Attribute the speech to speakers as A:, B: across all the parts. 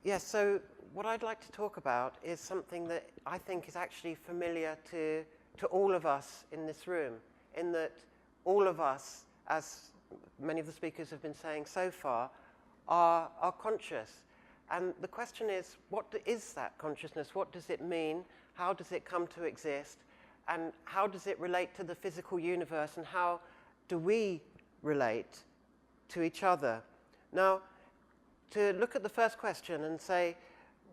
A: Yes, so what I'd like to talk about is something that I think is actually familiar to all of us in this room, in that all of us, as many of the speakers have been saying so far, are conscious. And the question is, what is that consciousness? What does it mean? How does it come to exist? And how does it relate to the physical universe? And how do we relate to each other? Now, to look at the first question and say,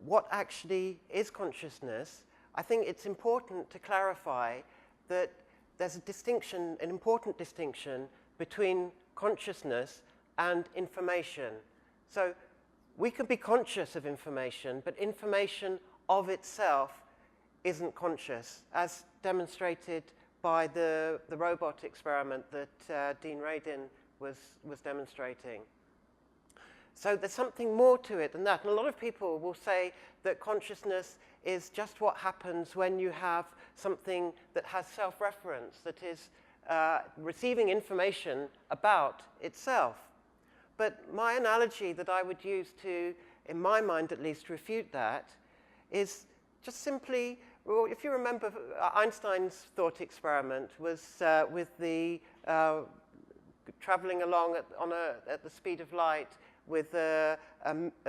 A: what actually is consciousness? I think it's important to clarify that there's a distinction, an important distinction between consciousness and information. So we can be conscious of information, but information of itself isn't conscious, as demonstrated by the robot experiment that Dean Radin was demonstrating. So there's something more to it than that. And a lot of people will say that consciousness is just what happens when you have something that has self-reference, that is receiving information about itself. But my analogy that I would use to, in my mind at least, refute that is just simply, well, if you remember, Einstein's thought experiment was with the traveling along at the speed of light with a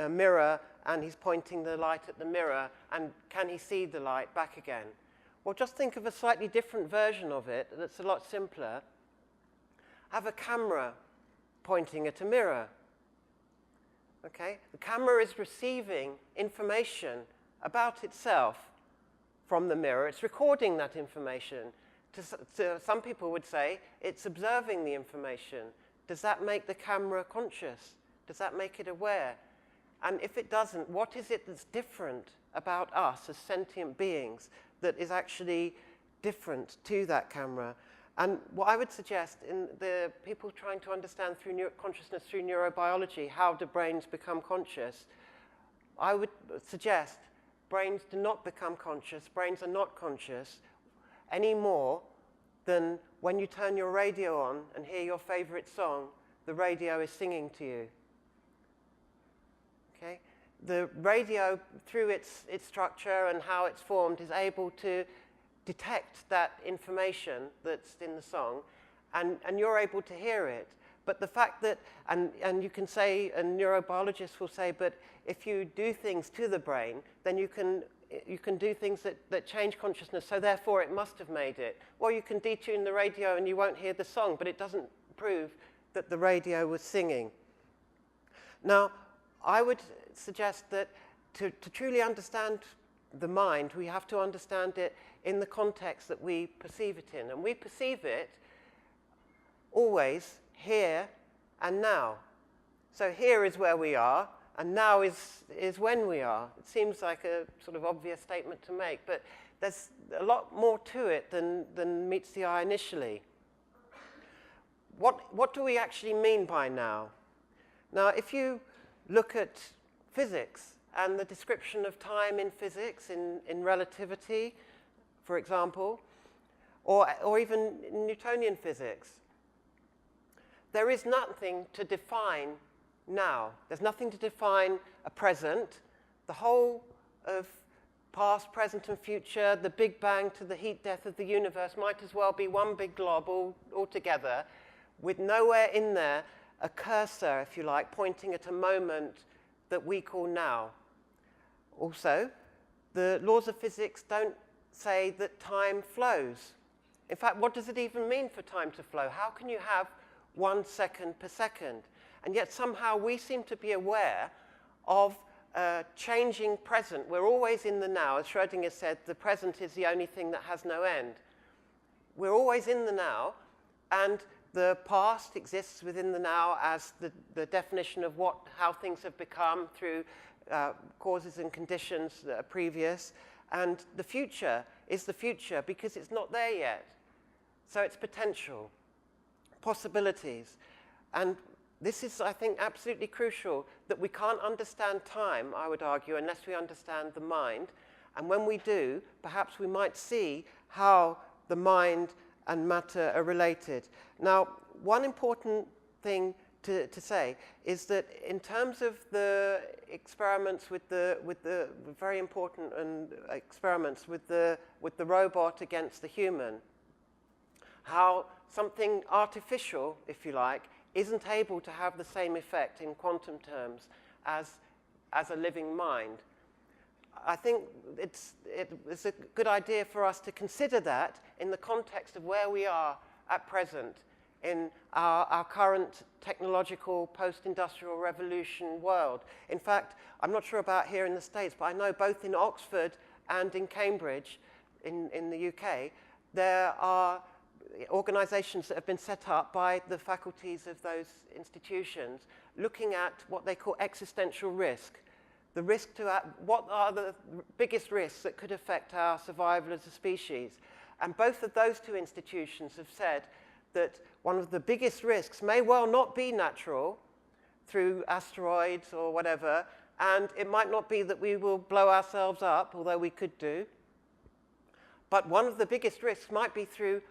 A: mirror, and he's pointing the light at the mirror, and can he see the light back again? Well, just think of a slightly different version of it that's a lot simpler. Have a camera pointing at a mirror. Okay? The camera is receiving information about itself from the mirror. It's recording that information. Some people would say it's observing the information. Does that make the camera conscious? Does that make it aware? And if it doesn't, what is it that's different about us as sentient beings that is actually different to that camera? And what I would suggest in the people trying to understand through consciousness through neurobiology, how do brains become conscious? I would suggest brains do not become conscious. Brains are not conscious any more than when you turn your radio on and hear your favorite song, the radio is singing to you. Okay? The radio, through its structure and how it's formed, is able to detect that information that's in the song, and you're able to hear it. But the fact that, and you can say, and neurobiologists will say, but if you do things to the brain, then you can do things that change consciousness, so therefore it must have made it. Well, you can detune the radio and you won't hear the song, but it doesn't prove that the radio was singing. Now, I would suggest that to truly understand the mind, we have to understand it in the context that we perceive it in. And we perceive it always here and now. So here is where we are, and now is when we are. It seems like a sort of obvious statement to make, but there's a lot more to it than meets the eye initially. What do we actually mean by now? Now, if you look at physics and the description of time in physics, in relativity, for example, or even in Newtonian physics, there is nothing to define now. There's nothing to define a present. The whole of past, present, and future, the Big Bang to the heat death of the universe, might as well be one big glob all together, with nowhere in there a cursor, if you like, pointing at a moment that we call now. Also, the laws of physics don't say that time flows. In fact, what does it even mean for time to flow? How can you have 1 second per second? And yet somehow we seem to be aware of a changing present. We're always in the now. As Schrödinger said, the present is the only thing that has no end. We're always in the now, and the past exists within the now as the definition of how things have become through causes and conditions that are previous. And the future is the future because it's not there yet. So it's potential, possibilities. And this is, I think, absolutely crucial, that we can't understand time, I would argue, unless we understand the mind. And when we do, perhaps we might see how the mind and matter are related. Now, one important thing to say is that in terms of the experiments with the very important experiments with the robot against the human, how something artificial, if you like, isn't able to have the same effect in quantum terms as a living mind. I think it's a good idea for us to consider that in the context of where we are at present in our current technological post-industrial revolution world. In fact, I'm not sure about here in the States, but I know both in Oxford and in Cambridge in the UK, there are organizations that have been set up by the faculties of those institutions looking at what they call existential risk. The risk to what are the biggest risks that could affect our survival as a species. And both of those two institutions have said that one of the biggest risks may well not be natural through asteroids or whatever, and it might not be that we will blow ourselves up, although we could do. But one of the biggest risks might be through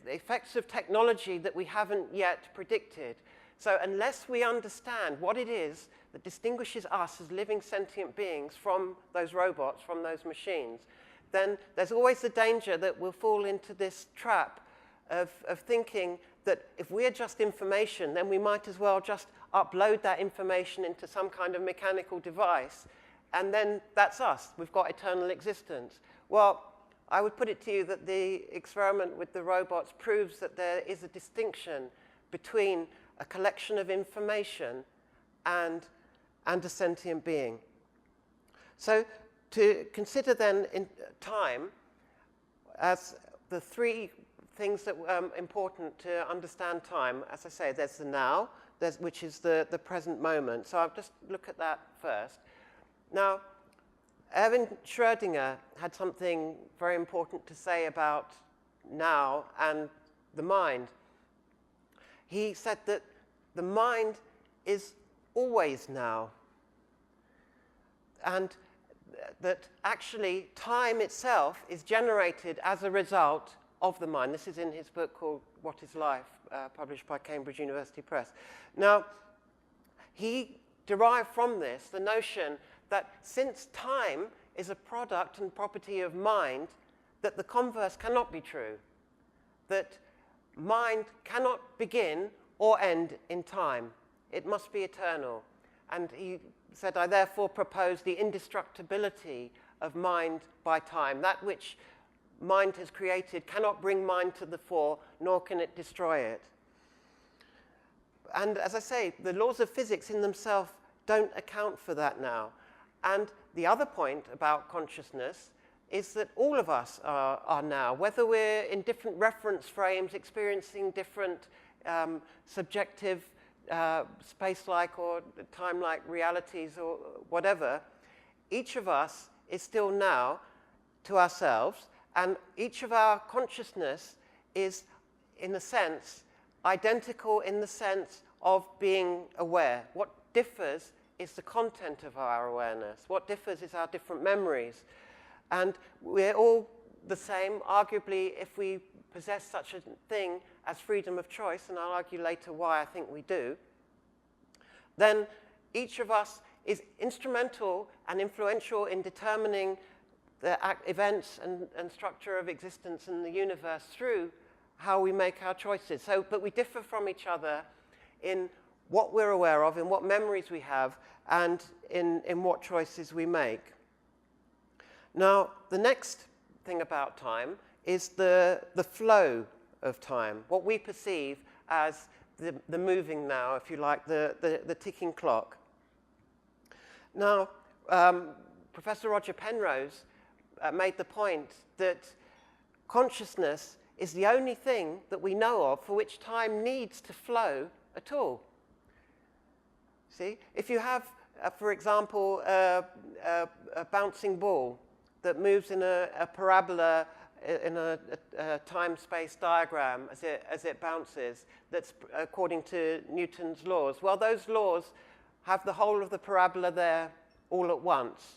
A: effects of technology that we haven't yet predicted. So unless we understand what it is that distinguishes us as living sentient beings from those robots, from those machines, then there's always the danger that we'll fall into this trap of thinking that if we're just information, then we might as well just upload that information into some kind of mechanical device, and then that's us. We've got eternal existence. Well, I would put it to you that the experiment with the robots proves that there is a distinction between a collection of information and a sentient being. So to consider then in time as the three things that are important to understand time, as I say, there's the now, which is the present moment. So I'll just look at that first. Now, Erwin Schrödinger had something very important to say about now and the mind. He said that the mind is always now, and that actually time itself is generated as a result of the mind. This is in his book called What is Life, published by Cambridge University Press. Now, he derived from this the notion that since time is a product and property of mind, that the converse cannot be true, that mind cannot begin or end in time. It must be eternal. And he said, I therefore propose the indestructibility of mind by time. That which mind has created cannot bring mind to the fore, nor can it destroy it. And as I say, the laws of physics in themselves don't account for that now. And the other point about consciousness is that all of us are now, whether we're in different reference frames, experiencing different subjective space-like or time-like realities or whatever, each of us is still now to ourselves, and each of our consciousness is, in a sense, identical in the sense of being aware. What differs is the content of our awareness. What differs is our different memories. And we're all the same, arguably, if we possess such a thing as freedom of choice, and I'll argue later why I think we do, then each of us is instrumental and influential in determining the events and structure of existence in the universe through how we make our choices. So, but we differ from each other in what we're aware of, in what memories we have, and in what choices we make. Now, the next thing about time is the flow of time, what we perceive as the moving now, if you like, the ticking clock. Now, Professor Roger Penrose made the point that consciousness is the only thing that we know of for which time needs to flow at all. See, if you have, for example, a bouncing ball that moves in a parabola in a time-space diagram as it bounces, that's according to Newton's laws, well, those laws have the whole of the parabola there all at once.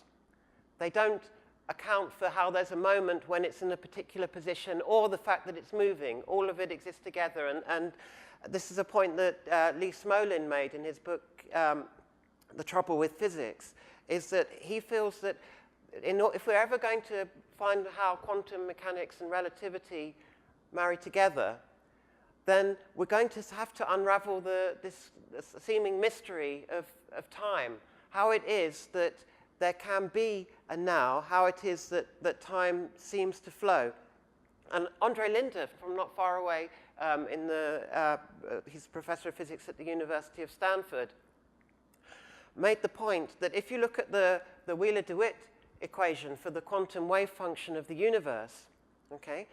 A: They don't account for how there's a moment when it's in a particular position or the fact that it's moving. All of it exists together. And this is a point that Lee Smolin made in his book, The Trouble with Physics, is that he feels that if we're ever going to find how quantum mechanics and relativity marry together, then we're going to have to unravel this seeming mystery of time, how it is that there can be a now, how it is that time seems to flow. And Andre Linde, from not far away, he's a professor of physics at the University of Stanford, made the point that if you look at the Wheeler-DeWitt equation for the quantum wave function of the universe, okay,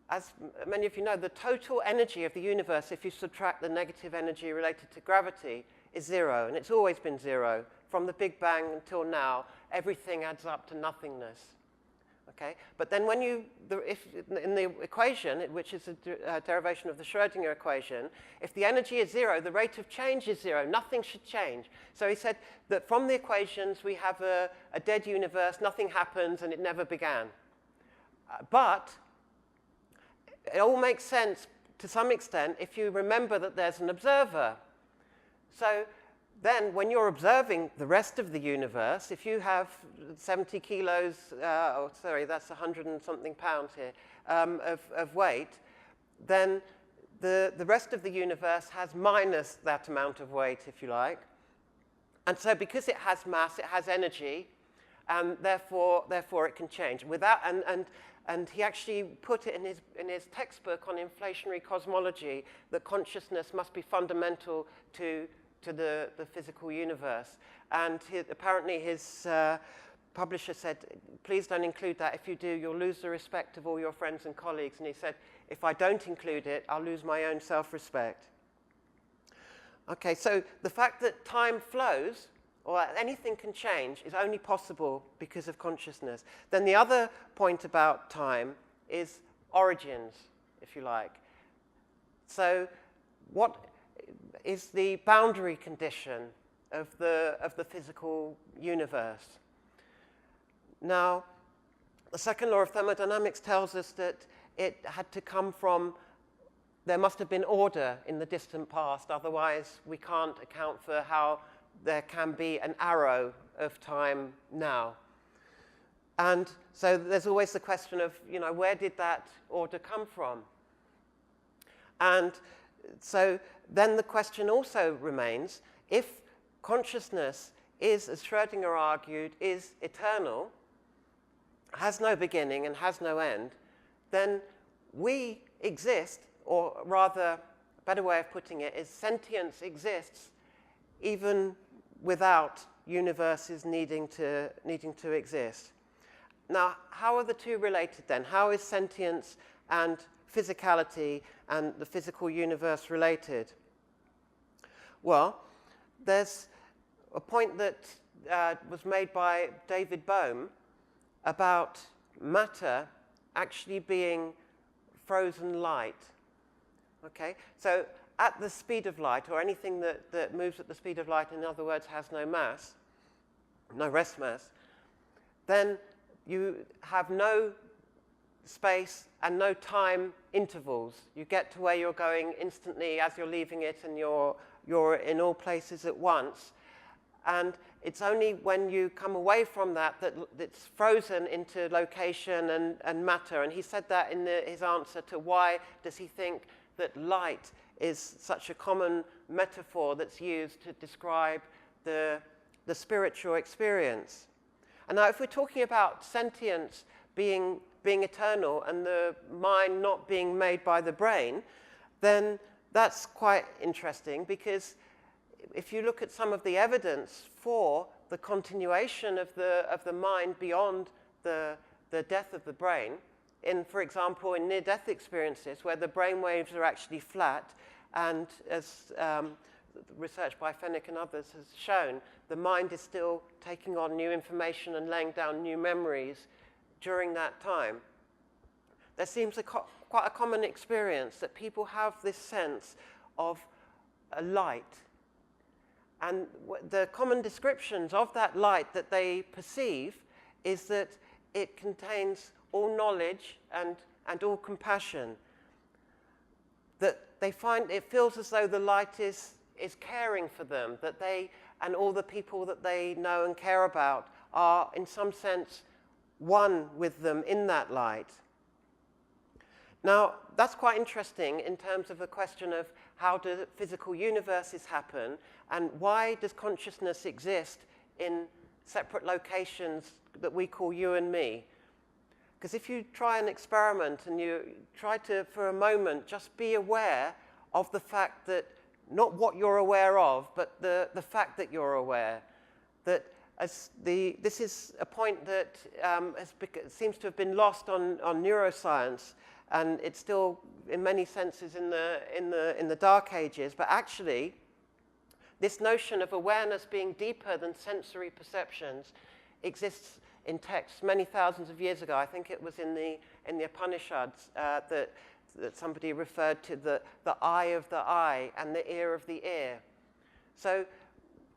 A: as many of you know, the total energy of the universe, if you subtract the negative energy related to gravity, is 0, and it's always been 0. From the Big Bang until now, everything adds up to nothingness. Okay? But then when in the equation, which is a derivation of the Schrödinger equation, if the energy is 0, the rate of change is 0. Nothing should change. So he said that from the equations, we have a dead universe, nothing happens, and it never began. But it all makes sense to some extent if you remember that there's an observer. So then when you're observing the rest of the universe, if you have 70 kilos, that's 100 and something pounds here, of weight, then the rest of the universe has minus that amount of weight, if you like. And so because it has mass, it has energy, and therefore it can change. And he actually put it in his textbook on inflationary cosmology that consciousness must be fundamental to the physical universe. And apparently his publisher said, please don't include that. If you do, you'll lose the respect of all your friends and colleagues. And he said, if I don't include it, I'll lose my own self-respect. Okay, so the fact that time flows, or anything can change, is only possible because of consciousness. Then the other point about time is origins, if you like. So what is the boundary condition of the physical universe? Now, the second law of thermodynamics tells us that it had to come from, there must have been order in the distant past, otherwise we can't account for how there can be an arrow of time now. And so there's always the question of, where did that order come from? And so then the question also remains, if consciousness is, as Schrödinger argued, is eternal, has no beginning and has no end, then we exist, or rather, a better way of putting it is sentience exists even without universes needing to exist. Now, how are the two related then? How is sentience and physicality and the physical universe related? Well, there's a point that was made by David Bohm about matter actually being frozen light. Okay, so at the speed of light, or anything that moves at the speed of light, in other words, has no mass, no rest mass, then you have no space and no time intervals. You get to where you're going instantly as you're leaving it, and you're in all places at once. And it's only when you come away from that it's frozen into location and matter. And he said that in his answer to why does he think that light is such a common metaphor that's used to describe the spiritual experience. And now if we're talking about sentience being eternal and the mind not being made by the brain, then that's quite interesting, because if you look at some of the evidence for the continuation of the mind beyond the death of the brain, for example, in near-death experiences where the brain waves are actually flat, and as research by Fenwick and others has shown, the mind is still taking on new information and laying down new memories during that time. There seems quite a common experience that people have this sense of a light. And the common descriptions of that light that they perceive is that it contains all knowledge and all compassion. That they find it feels as though the light is caring for them, that they and all the people that they know and care about are in some sense one with them in that light. Now, that's quite interesting in terms of the question of how do physical universes happen and why does consciousness exist in separate locations that we call you and me. Because if you try an experiment and you try to, for a moment, just be aware of the fact that, not what you're aware of, but the fact that you're aware, that this is a point that seems to have been lost on neuroscience, and it's still, in many senses, in the Dark Ages. But actually, this notion of awareness being deeper than sensory perceptions exists in texts many thousands of years ago. I think it was in the Upanishads that somebody referred to the eye of the eye and the ear of the ear. So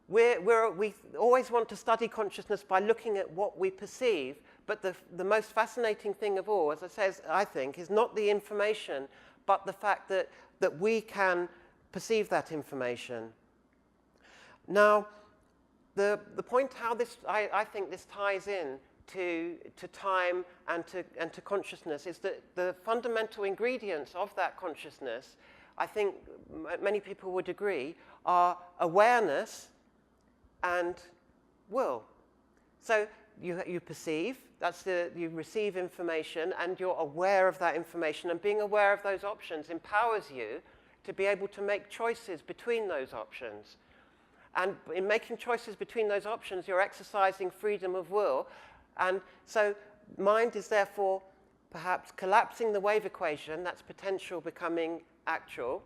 A: we always want to study consciousness by looking at what we perceive, but the most fascinating thing of all, as I say, I think, is not the information, but the fact that we can perceive that information. Now, the point how this, I think this ties in to time and to consciousness is that the fundamental ingredients of that consciousness, I think many people would agree, are awareness and will. So you perceive, you receive information and you're aware of that information, and being aware of those options empowers you to be able to make choices between those options. And in making choices between those options, you're exercising freedom of will. And so mind is therefore perhaps collapsing the wave equation, that's potential becoming actual.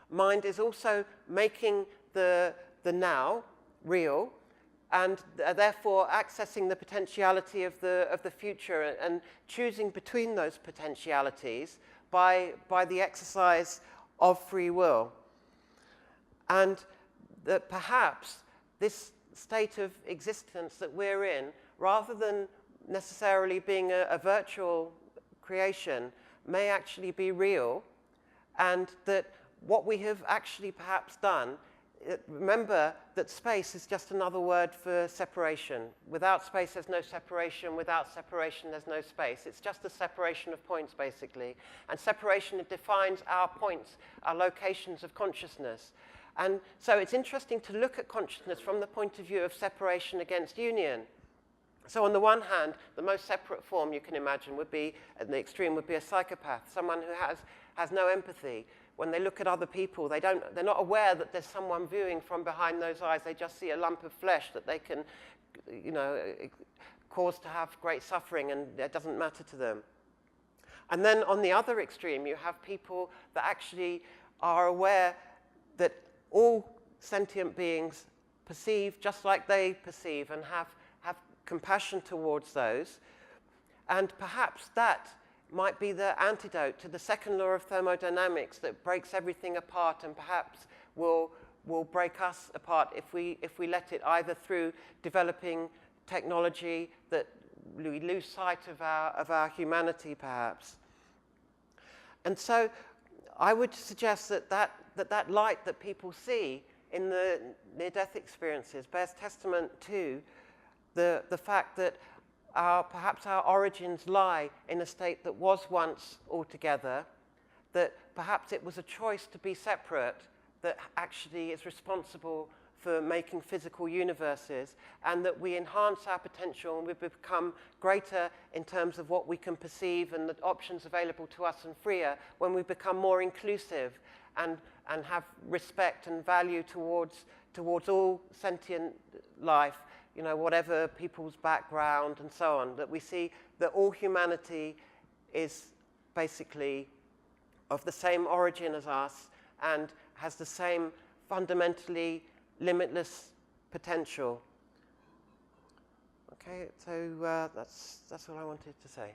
A: Mind is also making the now real, and therefore accessing the potentiality of the future and choosing between those potentialities by the exercise of free will. And that perhaps this state of existence that we're in, rather than necessarily being a virtual creation, may actually be real, and that what we have actually perhaps done, remember that space is just another word for separation. Without space, there's no separation. Without separation, there's no space. It's just a separation of points, basically. And separation defines our points, our locations of consciousness. And so it's interesting to look at consciousness from the point of view of separation against union. So on the one hand, the most separate form you can imagine would be, at the extreme, would be a psychopath, someone who has no empathy. When they look at other people, they're not aware that there's someone viewing from behind those eyes. They just see a lump of flesh that they can, cause to have great suffering, and it doesn't matter to them. And then on the other extreme, you have people that actually are aware that all sentient beings perceive just like they perceive and have compassion towards those. And perhaps that might be the antidote to the second law of thermodynamics that breaks everything apart, and perhaps will break us apart if we let it, either through developing technology that we lose sight of our humanity, perhaps. And so I would suggest that light that people see in the near-death experiences bears testament to the fact that perhaps our origins lie in a state that was once altogether, that perhaps it was a choice to be separate that actually is responsible for making physical universes, and that we enhance our potential and we become greater in terms of what we can perceive and the options available to us, and freer when we become more inclusive and have respect and value towards all sentient life, whatever people's background and so on, that we see that all humanity is basically of the same origin as us and has the same fundamentally limitless potential. Okay, so that's all I wanted to say.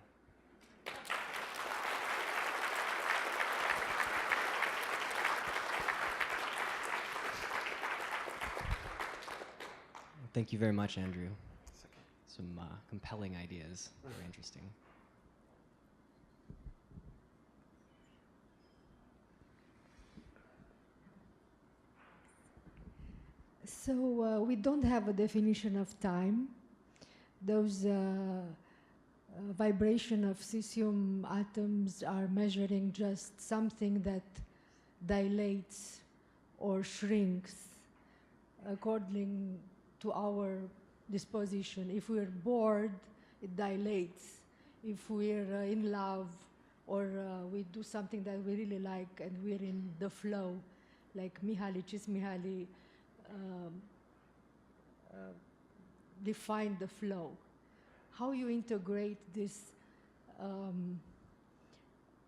B: Thank you very much, Andrew.
A: It's okay.
B: some compelling ideas. Very interesting.
C: So we don't have a definition of time. Those vibration of cesium atoms are measuring just something that dilates or shrinks according to our disposition. If we're bored, it dilates. If we're in love or we do something that we really like and we're in the flow, like Mihaly Csikszentmihalyi defined the flow. How you integrate this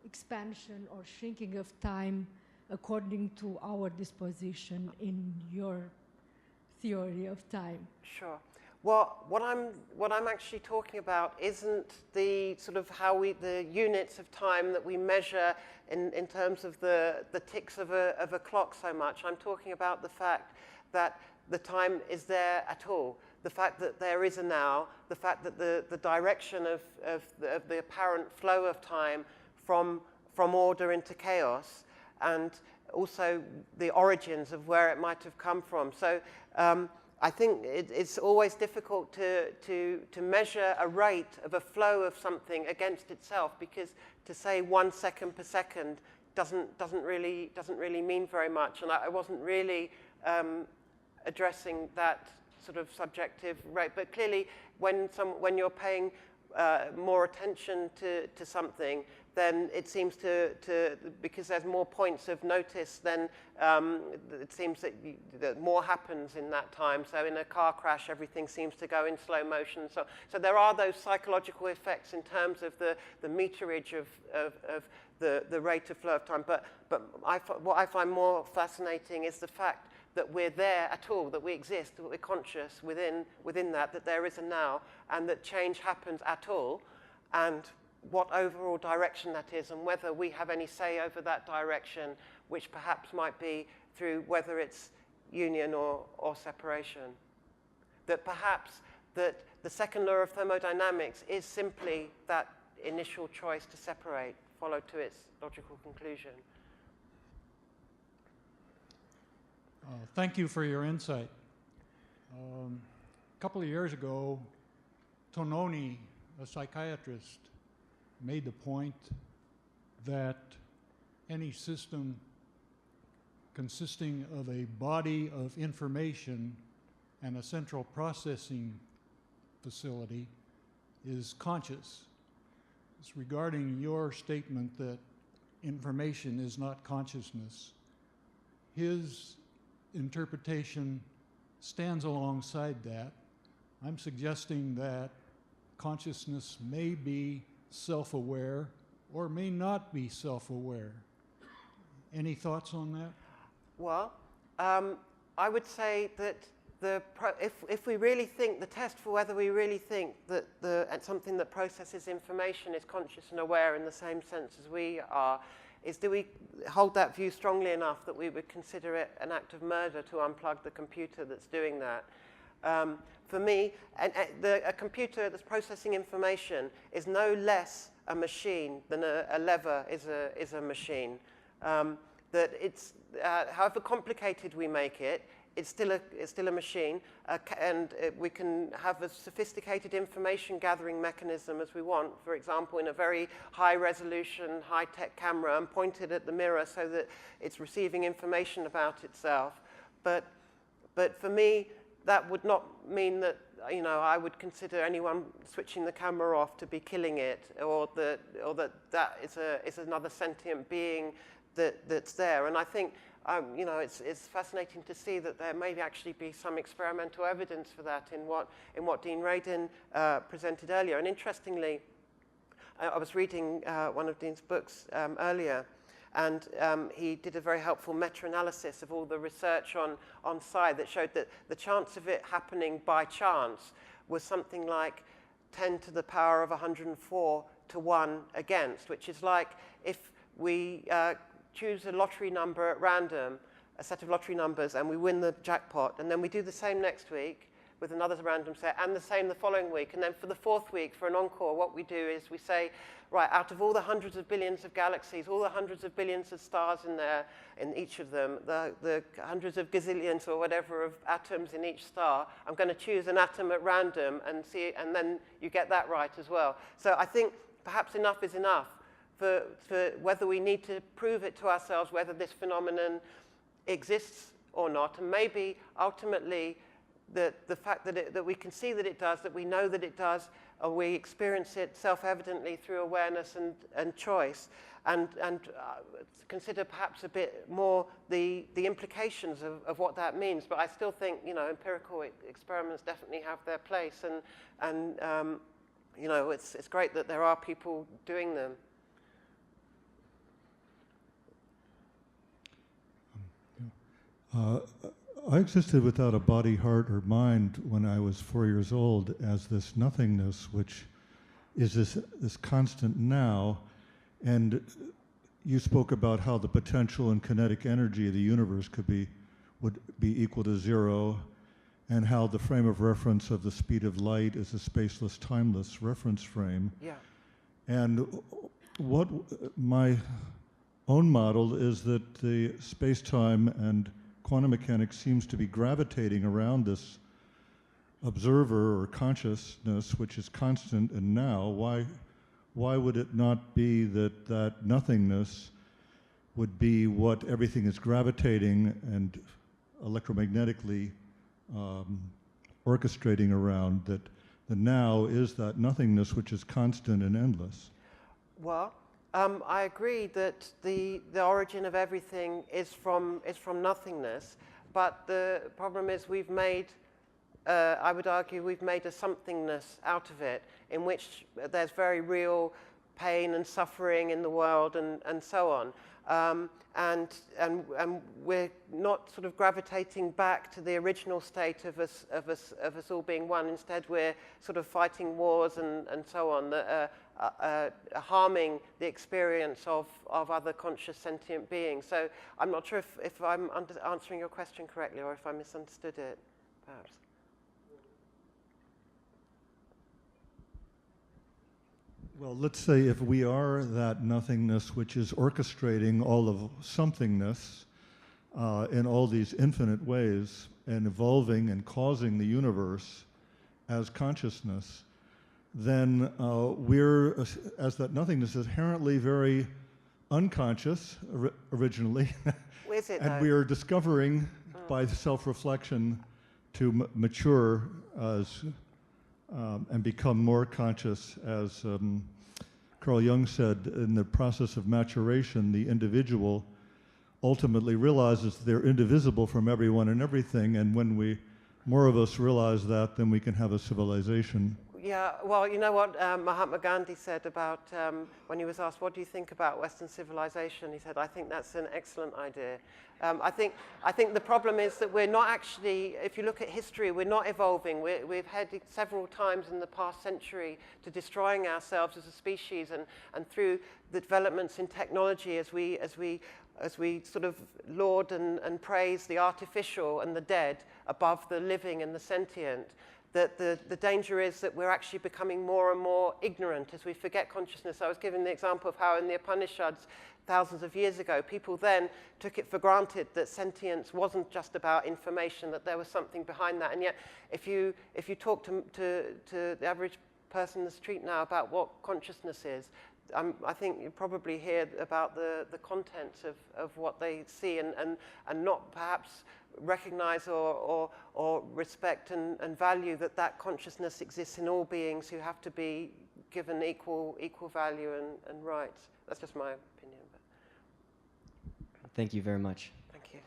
C: expansion or shrinking of time according to our disposition in your theory of time?
A: Sure. Well, what I'm actually talking about isn't the sort of the units of time that we measure in terms of the ticks of a clock so much. I'm talking about the fact that the time is there at all. The fact that there is a now, the fact that the direction of the apparent flow of time from order into chaos, and also the origins of where it might have come from. So I think it's always difficult to measure a rate of a flow of something against itself, because to say 1 second per second doesn't really mean very much. And I wasn't really addressing that sort of subjective rate, but clearly when you're paying more attention to something, then it seems to because there's more points of notice, then it seems that more happens in that time. So in a car crash, everything seems to go in slow motion. So there are those psychological effects in terms of the meterage of the rate of flow of time. But what I find more fascinating is the fact that we're there at all, that we exist, that we're conscious within that there is a now, and that change happens at all, and what overall direction that is, and whether we have any say over that direction, which perhaps might be through whether it's union or separation. That perhaps that the second law of thermodynamics is simply that initial choice to separate, followed to its logical conclusion.
D: Thank you for your insight. A couple of years ago, Tononi, a psychiatrist, made the point that any system consisting of a body of information and a central processing facility is conscious. It's regarding your statement that information is not consciousness. His interpretation stands alongside that. I'm suggesting that consciousness may be self-aware or may not be self-aware. Any thoughts on that?
A: Well, I would say that if we really think, the test for whether we really think that something that processes information is conscious and aware in the same sense as we are, is do we hold that view strongly enough that we would consider it an act of murder to unplug the computer that's doing that? For me, a computer that's processing information is no less a machine than a lever is a machine. That it's, however complicated we make it, it's still a machine, and we can have a sophisticated information gathering mechanism as we want, for example, in a very high resolution, high-tech camera, and point it at the mirror so that it's receiving information about itself. But for me, that would not mean that, you know, I would consider anyone switching the camera off to be killing it, or that is another sentient being that's there. And I think, you know, it's fascinating to see that there may actually be some experimental evidence for that in what Dean Radin presented earlier. And interestingly, I was reading one of Dean's books earlier, and he did a very helpful meta-analysis of all the research on psi that showed that the chance of it happening by chance was something like 10 to the power of 104 to 1 against, which is like if we choose a lottery number at random, a set of lottery numbers, and we win the jackpot, and then we do the same next week, with another random set, and the same the following week. And then for the fourth week, for an encore, what we do is we say, right, out of all the hundreds of billions of galaxies, all the hundreds of billions of stars in there, in each of them, the hundreds of gazillions or whatever of atoms in each star, I'm going to choose an atom at random and see, and then you get that right as well. So I think perhaps enough is enough for whether we need to prove it to ourselves, whether this phenomenon exists or not, and maybe ultimately the fact that we can see that it does, that we know that it does, or we experience it self-evidently through awareness and choice, and consider perhaps a bit more the implications of what that means. But I still think, you know, empirical experiments definitely have their place, and you know, it's great that there are people doing them.
D: I existed without a body, heart, or mind when I was 4 years old as this nothingness, which is this constant now. And you spoke about how the potential and kinetic energy of the universe would be equal to zero, and how the frame of reference of the speed of light is a spaceless, timeless reference frame.
A: Yeah.
D: And what my own model is that the space-time and quantum mechanics seems to be gravitating around this observer or consciousness, which is constant and now. Why would it not be that nothingness would be what everything is gravitating and electromagnetically orchestrating around, that the now is that nothingness which is constant and endless?
A: Well, I agree that the origin of everything is from nothingness, but the problem is we've made, I would argue, we've made a somethingness out of it, in which there's very real pain and suffering in the world and so on. And we're not sort of gravitating back to the original state of us all being one. Instead, we're sort of fighting wars and so on that are harming the experience of other conscious sentient beings. So I'm not sure if I'm answering your question correctly or if I misunderstood it, perhaps.
D: Well, let's say if we are that nothingness which is orchestrating all of somethingness in all these infinite ways and evolving and causing the universe as consciousness, then we're, as that nothingness, inherently very unconscious originally.
A: Is it,
D: and we are discovering by self-reflection to mature as and become more conscious, as Carl Jung said, in the process of maturation, the individual ultimately realizes they're indivisible from everyone and everything, and when more of us realize that, then we can have a civilization.
A: Yeah, well, you know what Mahatma Gandhi said about when he was asked, what do you think about Western civilization? He said, I think that's an excellent idea. I think the problem is that we're not actually, if you look at history, we're not evolving. We've headed several times in the past century to destroying ourselves as a species, and through the developments in technology as we sort of laud and praise the artificial and the dead above the living and the sentient, that the danger is that we're actually becoming more and more ignorant as we forget consciousness. I was giving the example of how in the Upanishads, thousands of years ago, people then took it for granted that sentience wasn't just about information, that there was something behind that. And yet, if you talk to the average person in the street now about what consciousness is, I think you probably hear about the contents of what they see and not perhaps recognize or respect and value that consciousness exists in all beings who have to be given equal value and rights. That's just my opinion.
B: Thank you very much.
A: Thank you.